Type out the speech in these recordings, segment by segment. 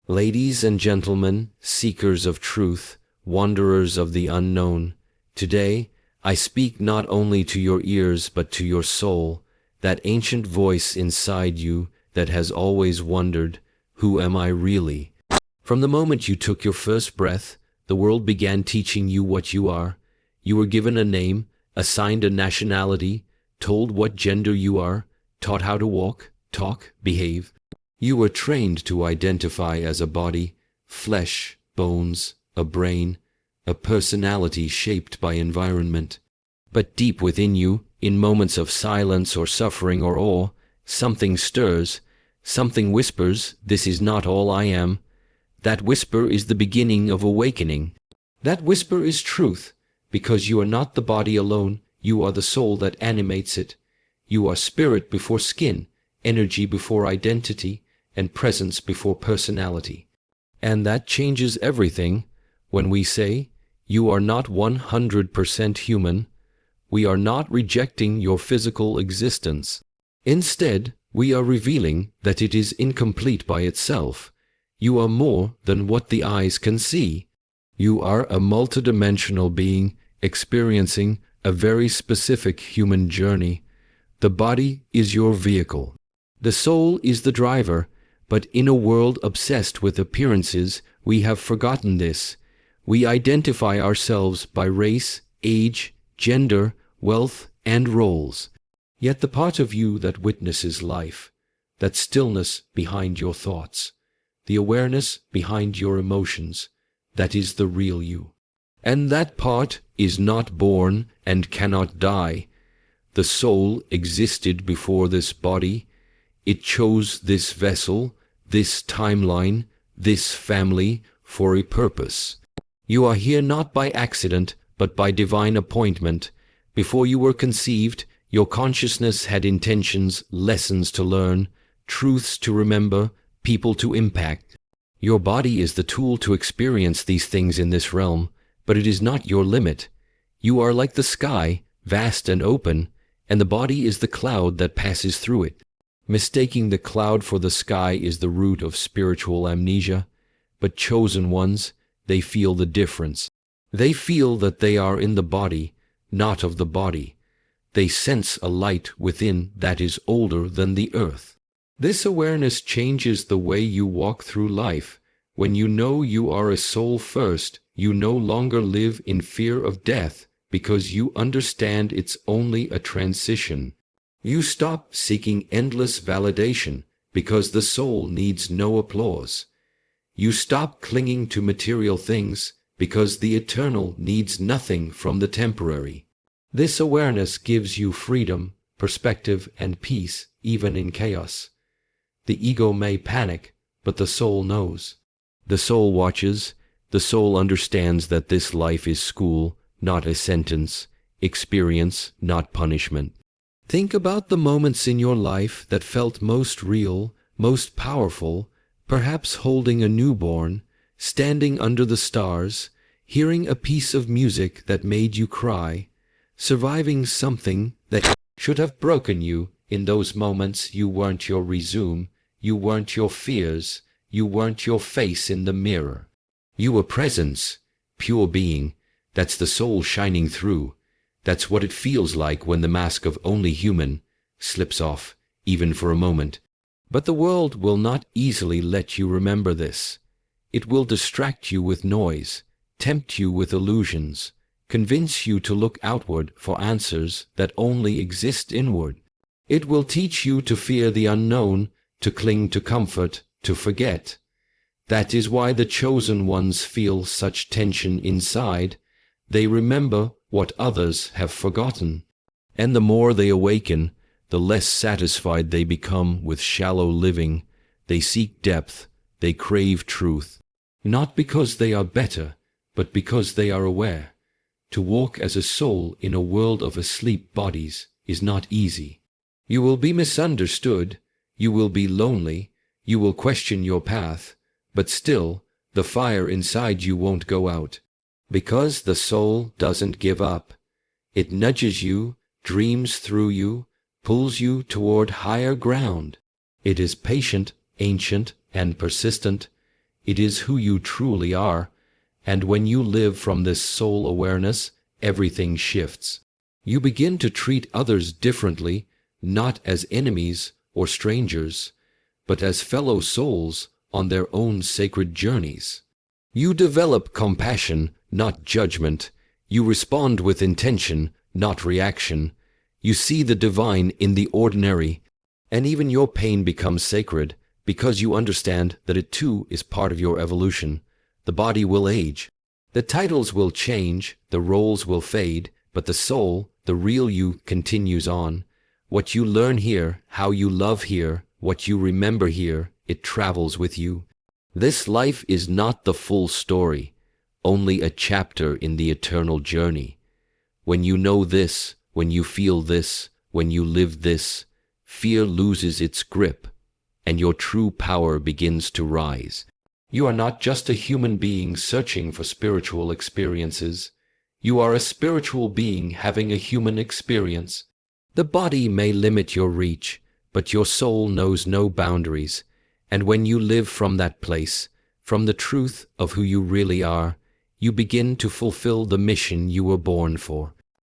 Ladies and gentlemen, seekers of truth, wanderers of the unknown, today I speak not only to your ears but to your soul, that ancient voice inside you that has always wondered, who am I really? From the moment you took your first breath, the world began teaching you what you are. You were given a name, assigned a nationality, told what gender you are, taught how to walk, talk, behave. You were trained to identify as a body, flesh, bones, a brain, a personality shaped by environment. But deep within you, in moments of silence or suffering or awe, something stirs, something whispers, "This is not all I am." That whisper is the beginning of awakening. That whisper is truth, because you are not the body alone, you are the soul that animates it. You are spirit before skin, energy before identity, and presence before personality. And that changes everything when we say, you are not 100% human. We are not rejecting your physical existence. Instead, we are revealing that it is incomplete by itself. You are more than what the eyes can see. You are a multidimensional being experiencing a very specific human journey. The body is your vehicle. The soul is the driver, but in a world obsessed with appearances, we have forgotten this. We identify ourselves by race, age, gender, wealth, and roles. Yet the part of you that witnesses life, that stillness behind your thoughts, the awareness behind your emotions, that is the real you. And that part is not born and cannot die. The soul existed before this body. It chose this vessel, this timeline, this family for a purpose. You are here not by accident, but by divine appointment. Before you were conceived, your consciousness had intentions, lessons to learn, truths to remember, people to impact. Your body is the tool to experience these things in this realm, but it is not your limit. You are like the sky, vast and open, and the body is the cloud that passes through it. Mistaking the cloud for the sky is the root of spiritual amnesia, but chosen ones, they feel the difference. They feel that they are in the body, not of the body. They sense a light within that is older than the earth. This awareness changes the way you walk through life. When you know you are a soul first, you no longer live in fear of death because you understand it's only a transition. You stop seeking endless validation because the soul needs no applause. You stop clinging to material things because the eternal needs nothing from the temporary. This awareness gives you freedom, perspective, and peace, even in chaos. The ego may panic, but the soul knows. The soul watches. The soul understands that this life is school, not a sentence, experience, not punishment. Think about the moments in your life that felt most real, most powerful, perhaps holding a newborn, standing under the stars, hearing a piece of music that made you cry, surviving something that should have broken you. In those moments, you weren't your resume, you weren't your fears, you weren't your face in the mirror. You were presence, pure being. That's the soul shining through. That's what it feels like when the mask of only human slips off, even for a moment. But the world will not easily let you remember this. It will distract you with noise, tempt you with illusions, convince you to look outward for answers that only exist inward. It will teach you to fear the unknown, to cling to comfort, to forget. That is why the chosen ones feel such tension inside. They remember what others have forgotten. And the more they awaken, the less satisfied they become with shallow living. They seek depth, they crave truth. Not because they are better, but because they are aware. To walk as a soul in a world of asleep bodies is not easy. You will be misunderstood, you will be lonely, you will question your path, but still, the fire inside you won't go out. Because the soul doesn't give up. It nudges you, dreams through you, pulls you toward higher ground. It is patient, ancient, and persistent. It is who you truly are. And when you live from this soul awareness, everything shifts. You begin to treat others differently, not as enemies or strangers, but as fellow souls on their own sacred journeys. You develop compassion, not judgment. You respond with intention, not reaction. You see the divine in the ordinary, and even your pain becomes sacred because you understand that it too is part of your evolution. The body will age. The titles will change, the roles will fade, but the soul, the real you, continues on. What you learn here, how you love here, what you remember here, it travels with you. This life is not the full story, only a chapter in the eternal journey. When you know this, when you feel this, when you live this, fear loses its grip, and your true power begins to rise. You are not just a human being searching for spiritual experiences. You are a spiritual being having a human experience. The body may limit your reach, but your soul knows no boundaries. And when you live from that place, from the truth of who you really are, you begin to fulfill the mission you were born for.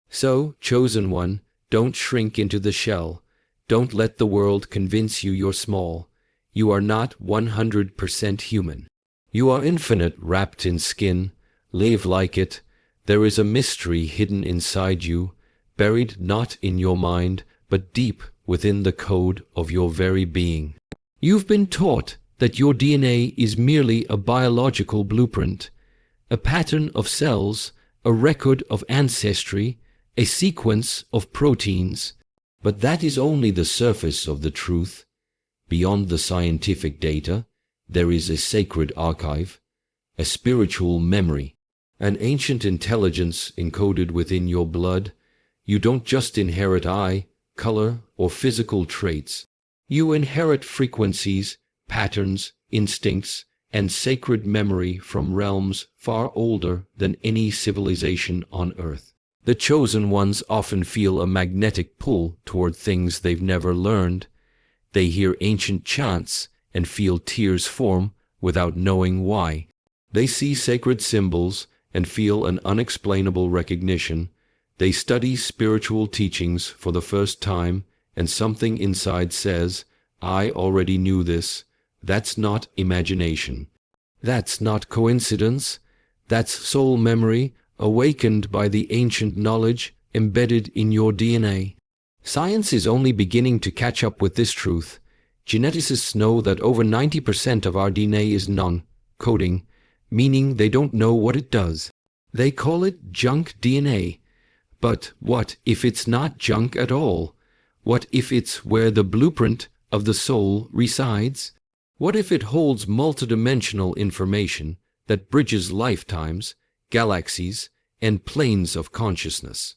So, chosen one, don't shrink into the shell. Don't let the world convince you you're small. You are not 100% human. You are infinite, wrapped in skin. Live like it. There is a mystery hidden inside you, buried not in your mind, but deep within the code of your very being. You've been taught that your DNA is merely a biological blueprint, a pattern of cells, a record of ancestry, a sequence of proteins. But that is only the surface of the truth. Beyond the scientific data, there is a sacred archive, a spiritual memory, an ancient intelligence encoded within your blood. You don't just inherit eye, color, or physical traits. You inherit frequencies, patterns, instincts, and sacred memory from realms far older than any civilization on Earth. The chosen ones often feel a magnetic pull toward things they've never learned. They hear ancient chants and feel tears form without knowing why. They see sacred symbols and feel an unexplainable recognition. They study spiritual teachings for the first time, and something inside says, I already knew this. That's not imagination. That's not coincidence. That's soul memory, awakened by the ancient knowledge embedded in your DNA. Science is only beginning to catch up with this truth. Geneticists know that over 90% of our DNA is non-coding, meaning they don't know what it does. They call it junk DNA. But what if it's not junk at all? What if it's where the blueprint of the soul resides? What if it holds multidimensional information that bridges lifetimes, galaxies, and planes of consciousness?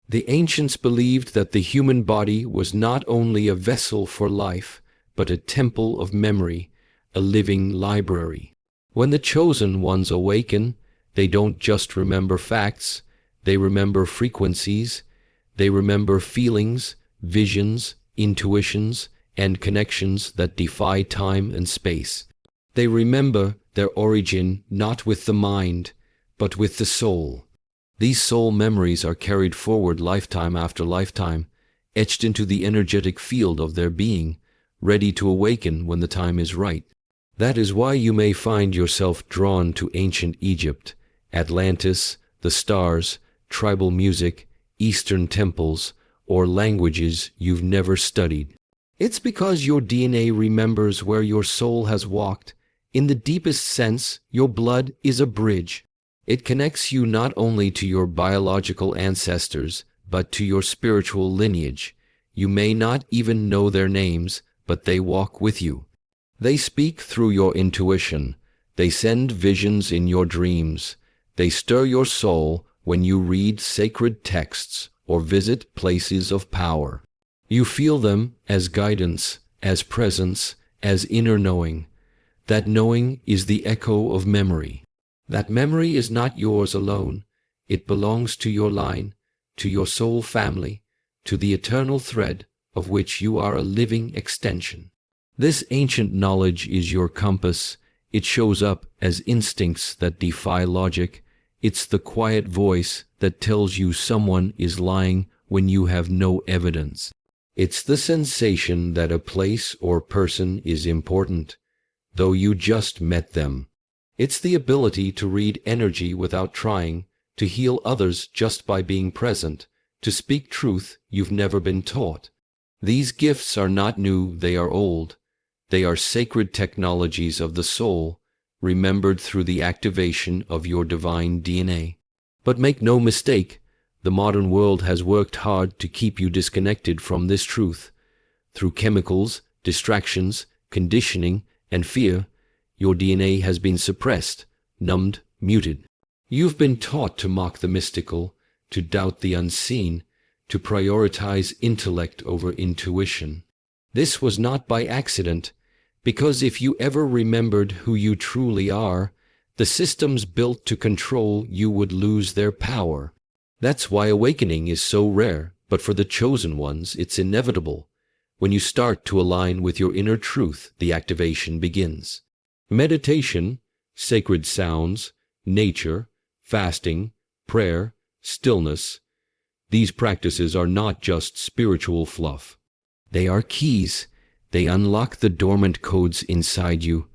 The ancients believed that the human body was not only a vessel for life, but a temple of memory, a living library. When the chosen ones awaken, they don't just remember facts, they remember frequencies, they remember feelings, visions, intuitions, and connections that defy time and space. They remember their origin not with the mind, but with the soul. These soul memories are carried forward lifetime after lifetime, etched into the energetic field of their being, ready to awaken when the time is right. That is why you may find yourself drawn to ancient Egypt, Atlantis, the stars, tribal music, Eastern temples, or languages you've never studied. It's because your DNA remembers where your soul has walked. In the deepest sense, your blood is a bridge. It connects you not only to your biological ancestors, but to your spiritual lineage. You may not even know their names, but they walk with you. They speak through your intuition. They send visions in your dreams. They stir your soul when you read sacred texts or visit places of power. You feel them as guidance, as presence, as inner knowing. That knowing is the echo of memory. That memory is not yours alone. It belongs to your line, to your soul family, to the eternal thread of which you are a living extension. This ancient knowledge is your compass, It shows up as instincts that defy logic. It's the quiet voice that tells you someone is lying when you have no evidence. It's the sensation that a place or person is important, though you just met them. It's the ability to read energy without trying, to heal others just by being present, to speak truth you've never been taught. These gifts are not new, they are old. They are sacred technologies of the soul, remembered through the activation of your divine DNA. But make no mistake, the modern world has worked hard to keep you disconnected from this truth. Through chemicals, distractions, conditioning, and fear, your DNA has been suppressed, numbed, muted. You've been taught to mock the mystical, to doubt the unseen, to prioritize intellect over intuition. This was not by accident, because if you ever remembered who you truly are, the systems built to control you would lose their power. That's why awakening is so rare, but for the chosen ones, it's inevitable. When you start to align with your inner truth, the activation begins. Meditation, sacred sounds, nature, fasting, prayer, stillness. These practices are not just spiritual fluff. They are keys. They unlock the dormant codes inside you,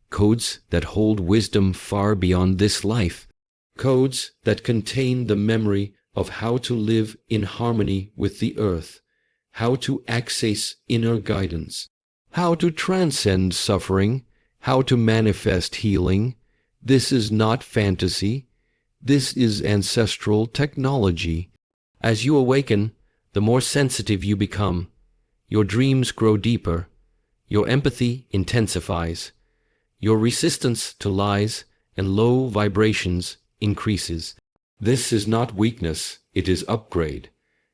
codes that hold wisdom far beyond this life, codes that contain the memory of how to live in harmony with the earth, how to access inner guidance, how to transcend suffering, how to manifest healing. This is not fantasy. This is ancestral technology. As you awaken, the more sensitive you become. Your dreams grow deeper. Your empathy intensifies. Your resistance to lies and low vibrations increases. This is not weakness, it is upgrade.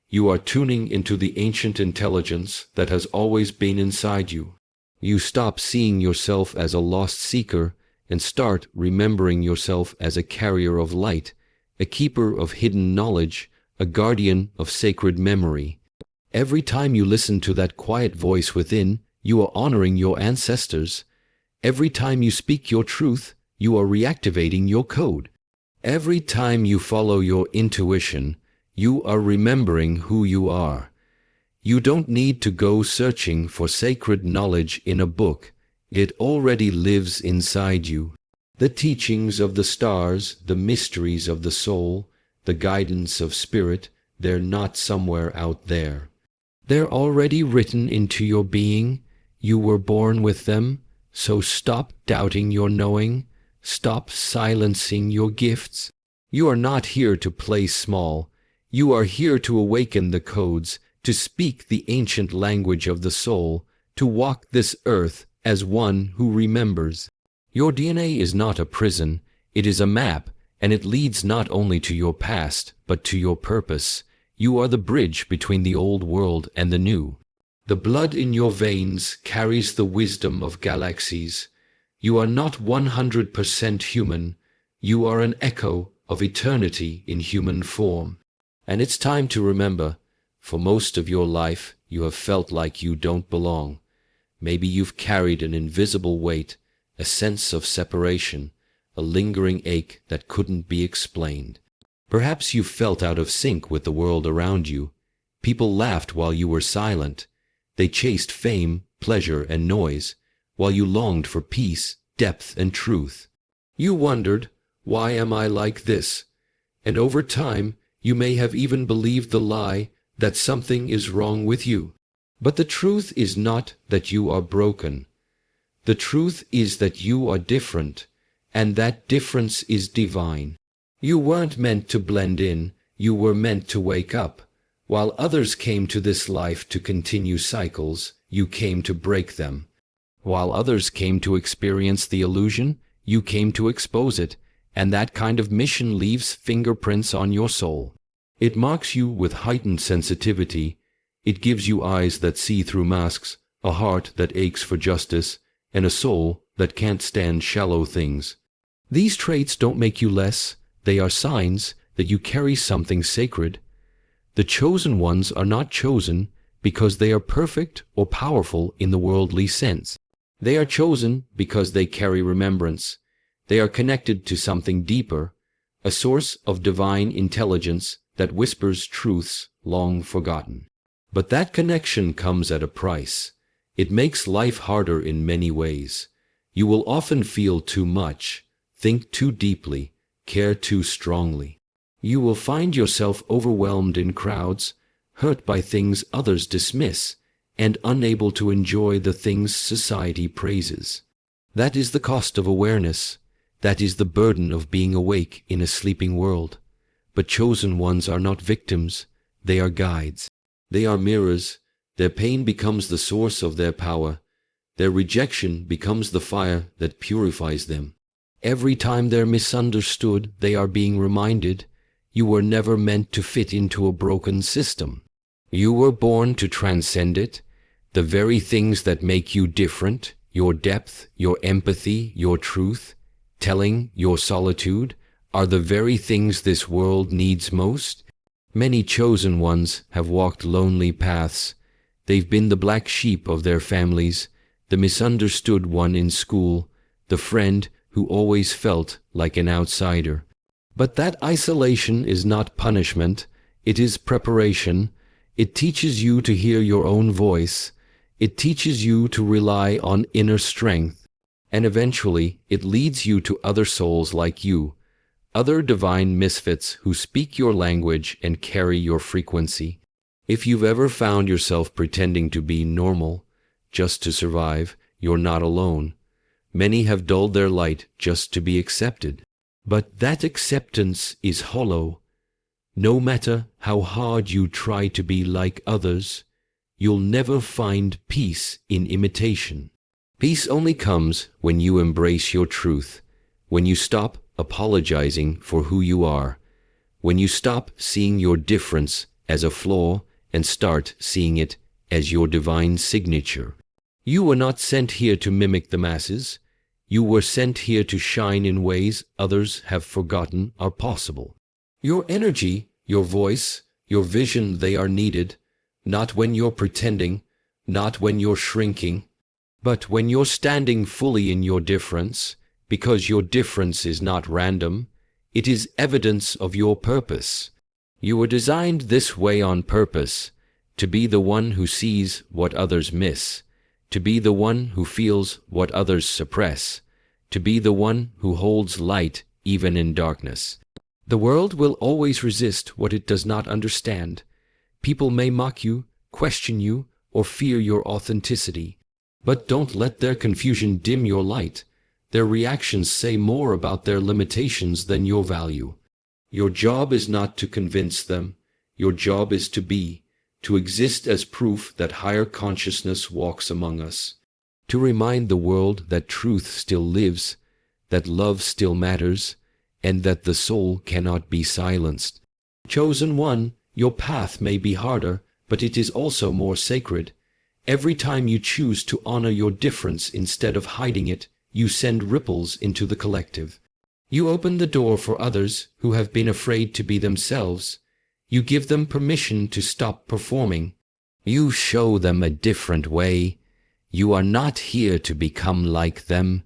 You are tuning into the ancient intelligence that has always been inside you. You stop seeing yourself as a lost seeker and start remembering yourself as a carrier of light, a keeper of hidden knowledge, a guardian of sacred memory. Every time you listen to that quiet voice within, you are honoring your ancestors. Every time you speak your truth, you are reactivating your code. Every time you follow your intuition, you are remembering who you are. You don't need to go searching for sacred knowledge in a book. It already lives inside you. The teachings of the stars, the mysteries of the soul, the guidance of spirit, they're not somewhere out there. They're already written into your being. You were born with them, so stop doubting your knowing. Stop silencing your gifts. You are not here to play small. You are here to awaken the codes, to speak the ancient language of the soul, to walk this earth as one who remembers. Your DNA is not a prison, it is a map, and it leads not only to your past, but to your purpose. You are the bridge between the old world and the new. The blood in your veins carries the wisdom of galaxies. You are not 100% human. You are an echo of eternity in human form. And it's time to remember, for most of your life, you have felt like you don't belong. Maybe you've carried an invisible weight, a sense of separation, a lingering ache that couldn't be explained. Perhaps you felt out of sync with the world around you. People laughed while you were silent. They chased fame, pleasure, and noise, while you longed for peace, depth, and truth. You wondered, why am I like this? And over time, you may have even believed the lie that something is wrong with you. But the truth is not that you are broken. The truth is that you are different, and that difference is divine. You weren't meant to blend in, you were meant to wake up. While others came to this life to continue cycles, you came to break them. While others came to experience the illusion, you came to expose it, and that kind of mission leaves fingerprints on your soul. It marks you with heightened sensitivity. It gives you eyes that see through masks, a heart that aches for justice, and a soul that can't stand shallow things. These traits don't make you less. They are signs that you carry something sacred. The chosen ones are not chosen because they are perfect or powerful in the worldly sense. They are chosen because they carry remembrance. They are connected to something deeper, a source of divine intelligence that whispers truths long forgotten. But that connection comes at a price. It makes life harder in many ways. You will often feel too much, think too deeply, care too strongly. You will find yourself overwhelmed in crowds, hurt by things others dismiss, and unable to enjoy the things society praises. That is the cost of awareness. That is the burden of being awake in a sleeping world. But chosen ones are not victims. They are guides. They are mirrors. Their pain becomes the source of their power. Their rejection becomes the fire that purifies them. Every time they're misunderstood, they are being reminded, you were never meant to fit into a broken system. You were born to transcend it. The very things that make you different, your depth, your empathy, your truth, telling, your solitude, are the very things this world needs most. Many chosen ones have walked lonely paths. They've been the black sheep of their families, the misunderstood one in school, the friend who always felt like an outsider. But that isolation is not punishment, it is preparation. It teaches you to hear your own voice. It teaches you to rely on inner strength. And eventually, it leads you to other souls like you, other divine misfits who speak your language and carry your frequency. If you've ever found yourself pretending to be normal, just to survive, you're not alone. Many have dulled their light just to be accepted. But that acceptance is hollow. No matter how hard you try to be like others, you'll never find peace in imitation. Peace only comes when you embrace your truth, when you stop apologizing for who you are, when you stop seeing your difference as a flaw and start seeing it as your divine signature. You were not sent here to mimic the masses. You were sent here to shine in ways others have forgotten are possible. Your energy, your voice, your vision, they are needed, not when you're pretending, not when you're shrinking, but when you're standing fully in your difference, because your difference is not random, it is evidence of your purpose. You were designed this way on purpose, to be the one who sees what others miss, to be the one who feels what others suppress, to be the one who holds light even in darkness. The world will always resist what it does not understand. People may mock you, question you, or fear your authenticity. But don't let their confusion dim your light. Their reactions say more about their limitations than your value. Your job is not to convince them. Your job is to be, to exist as proof that higher consciousness walks among us. To remind the world that truth still lives, that love still matters, and that the soul cannot be silenced. Chosen one, your path may be harder, but it is also more sacred. Every time you choose to honor your difference instead of hiding it, you send ripples into the collective. You open the door for others who have been afraid to be themselves. You give them permission to stop performing. You show them a different way. You are not here to become like them.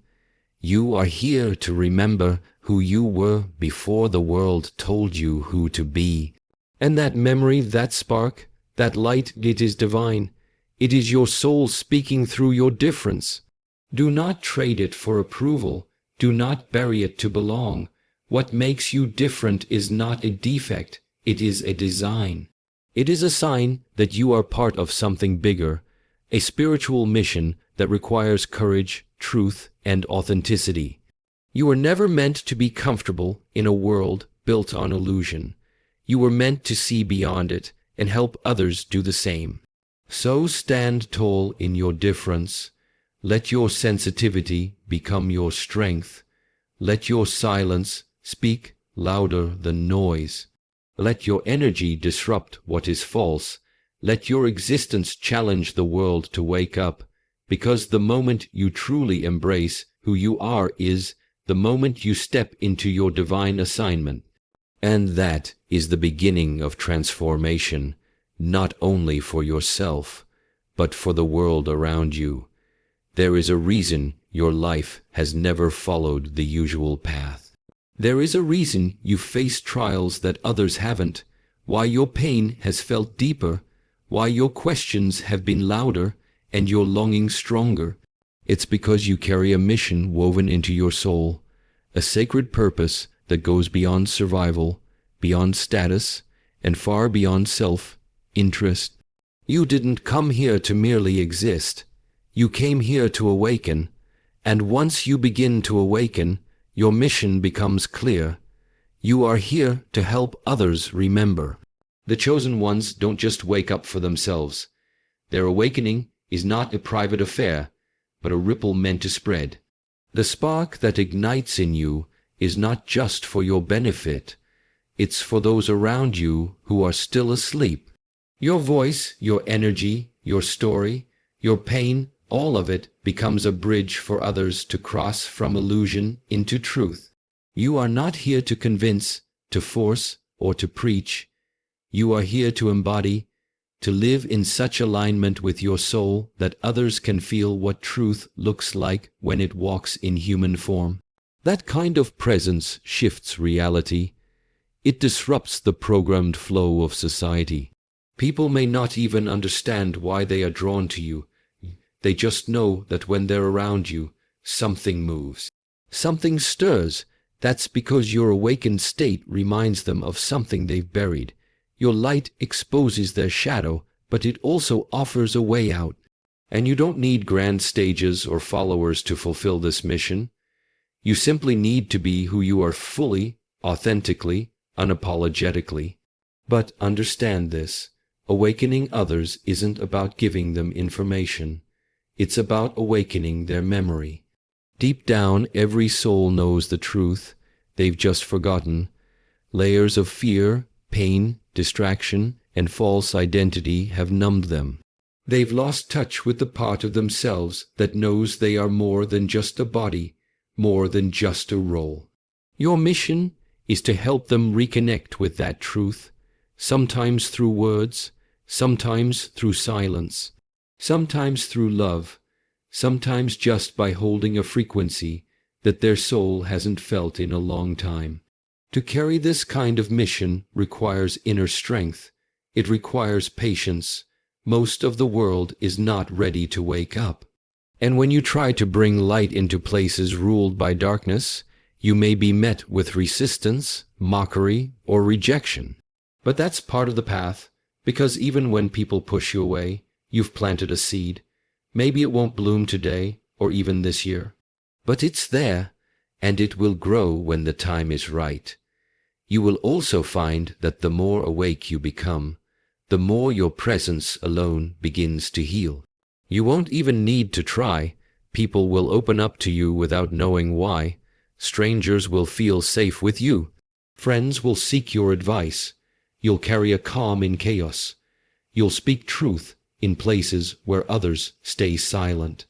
You are here to remember who you were before the world told you who to be. And that memory, that spark, that light, it is divine. It is your soul speaking through your difference. Do not trade it for approval. Do not bury it to belong. What makes you different is not a defect. It is a design. It is a sign that you are part of something bigger, a spiritual mission that requires courage, truth, and authenticity. You were never meant to be comfortable in a world built on illusion. You were meant to see beyond it and help others do the same. So stand tall in your difference. Let your sensitivity become your strength. Let your silence speak louder than noise. Let your energy disrupt what is false. Let your existence challenge the world to wake up, because the moment you truly embrace who you are is the moment you step into your divine assignment. And that is the beginning of transformation, not only for yourself, but for the world around you. There is a reason your life has never followed the usual path. There is a reason you've faced trials that others haven't, why your pain has felt deeper, why your questions have been louder and your longing stronger. It's because you carry a mission woven into your soul, a sacred purpose that goes beyond survival, beyond status, and far beyond self-interest. You didn't come here to merely exist. You came here to awaken, and once you begin to awaken, your mission becomes clear. You are here to help others remember. The chosen ones don't just wake up for themselves. Their awakening is not a private affair, but a ripple meant to spread. The spark that ignites in you is not just for your benefit. It's for those around you who are still asleep. Your voice, your energy, your story, your pain, all of it becomes a bridge for others to cross from illusion into truth. You are not here to convince, to force, or to preach. You are here to embody, to live in such alignment with your soul that others can feel what truth looks like when it walks in human form. That kind of presence shifts reality. It disrupts the programmed flow of society. People may not even understand why they are drawn to you. They just know that when they're around you, something moves. Something stirs. That's because your awakened state reminds them of something they've buried. Your light exposes their shadow, but it also offers a way out. And you don't need grand stages or followers to fulfill this mission. You simply need to be who you are fully, authentically, unapologetically. But understand this. Awakening others isn't about giving them information. It's about awakening their memory. Deep down, every soul knows the truth. They've just forgotten. Layers of fear, pain, distraction, and false identity have numbed them. They've lost touch with the part of themselves that knows they are more than just a body, more than just a role. Your mission is to help them reconnect with that truth, sometimes through words, sometimes through silence, sometimes through love, sometimes just by holding a frequency that their soul hasn't felt in a long time. To carry this kind of mission requires inner strength. It requires patience. Most of the world is not ready to wake up. And when you try to bring light into places ruled by darkness, you may be met with resistance, mockery, or rejection. But that's part of the path, because even when people push you away, you've planted a seed. Maybe it won't bloom today or even this year, but it's there, and it will grow when the time is right. You will also find that the more awake you become, the more your presence alone begins to heal. You won't even need to try. People will open up to you without knowing why. Strangers will feel safe with you. Friends will seek your advice. You'll carry a calm in chaos. You'll speak truth in places where others stay silent.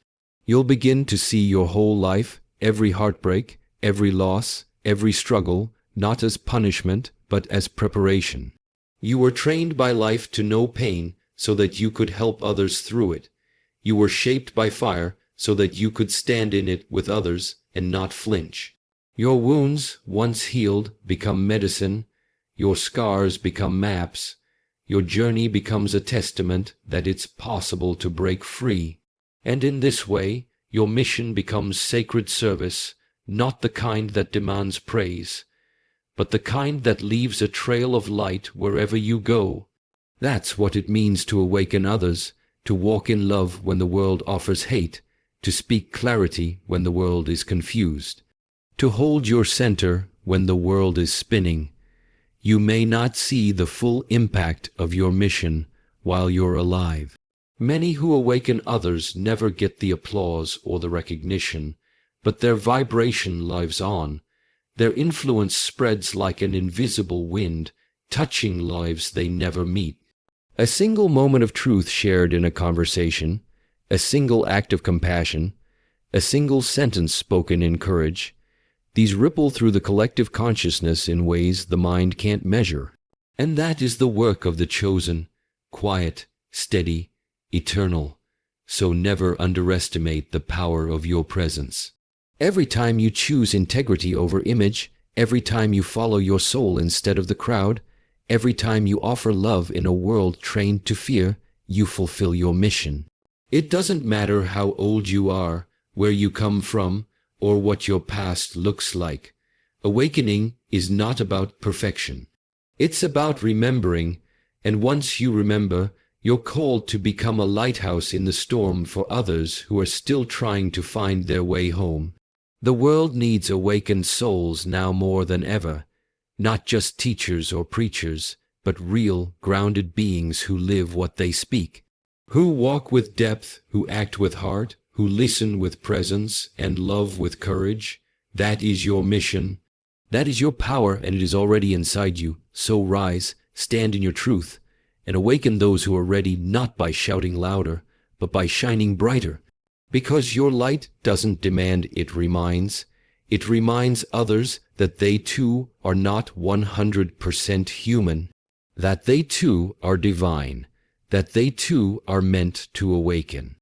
You'll begin to see your whole life, every heartbreak, every loss, every struggle, not as punishment, but as preparation. You were trained by life to know pain so that you could help others through it. You were shaped by fire so that you could stand in it with others and not flinch. Your wounds, once healed, become medicine. Your scars become maps. Your journey becomes a testament that it's possible to break free. And in this way, your mission becomes sacred service, not the kind that demands praise, but the kind that leaves a trail of light wherever you go. That's what it means to awaken others, to walk in love when the world offers hate, to speak clarity when the world is confused, to hold your center when the world is spinning. You may not see the full impact of your mission while you're alive. Many who awaken others never get the applause or the recognition, but their vibration lives on. Their influence spreads like an invisible wind, touching lives they never meet. A single moment of truth shared in a conversation, a single act of compassion, a single sentence spoken in courage, these ripple through the collective consciousness in ways the mind can't measure. And that is the work of the chosen, quiet, steady, eternal, so never underestimate the power of your presence. Every time you choose integrity over image, every time you follow your soul instead of the crowd, every time you offer love in a world trained to fear, you fulfill your mission. It doesn't matter how old you are, where you come from, or what your past looks like. Awakening is not about perfection. It's about remembering, and once you remember, you're called to become a lighthouse in the storm for others who are still trying to find their way home. The world needs awakened souls now more than ever, not just teachers or preachers, but real, grounded beings who live what they speak, who walk with depth, who act with heart, who listen with presence and love with courage. That is your mission. That is your power, and it is already inside you. So rise, stand in your truth, and awaken those who are ready, not by shouting louder, but by shining brighter. Because your light doesn't demand, it reminds. It reminds others that they too are not 100% human, that they too are divine, that they too are meant to awaken.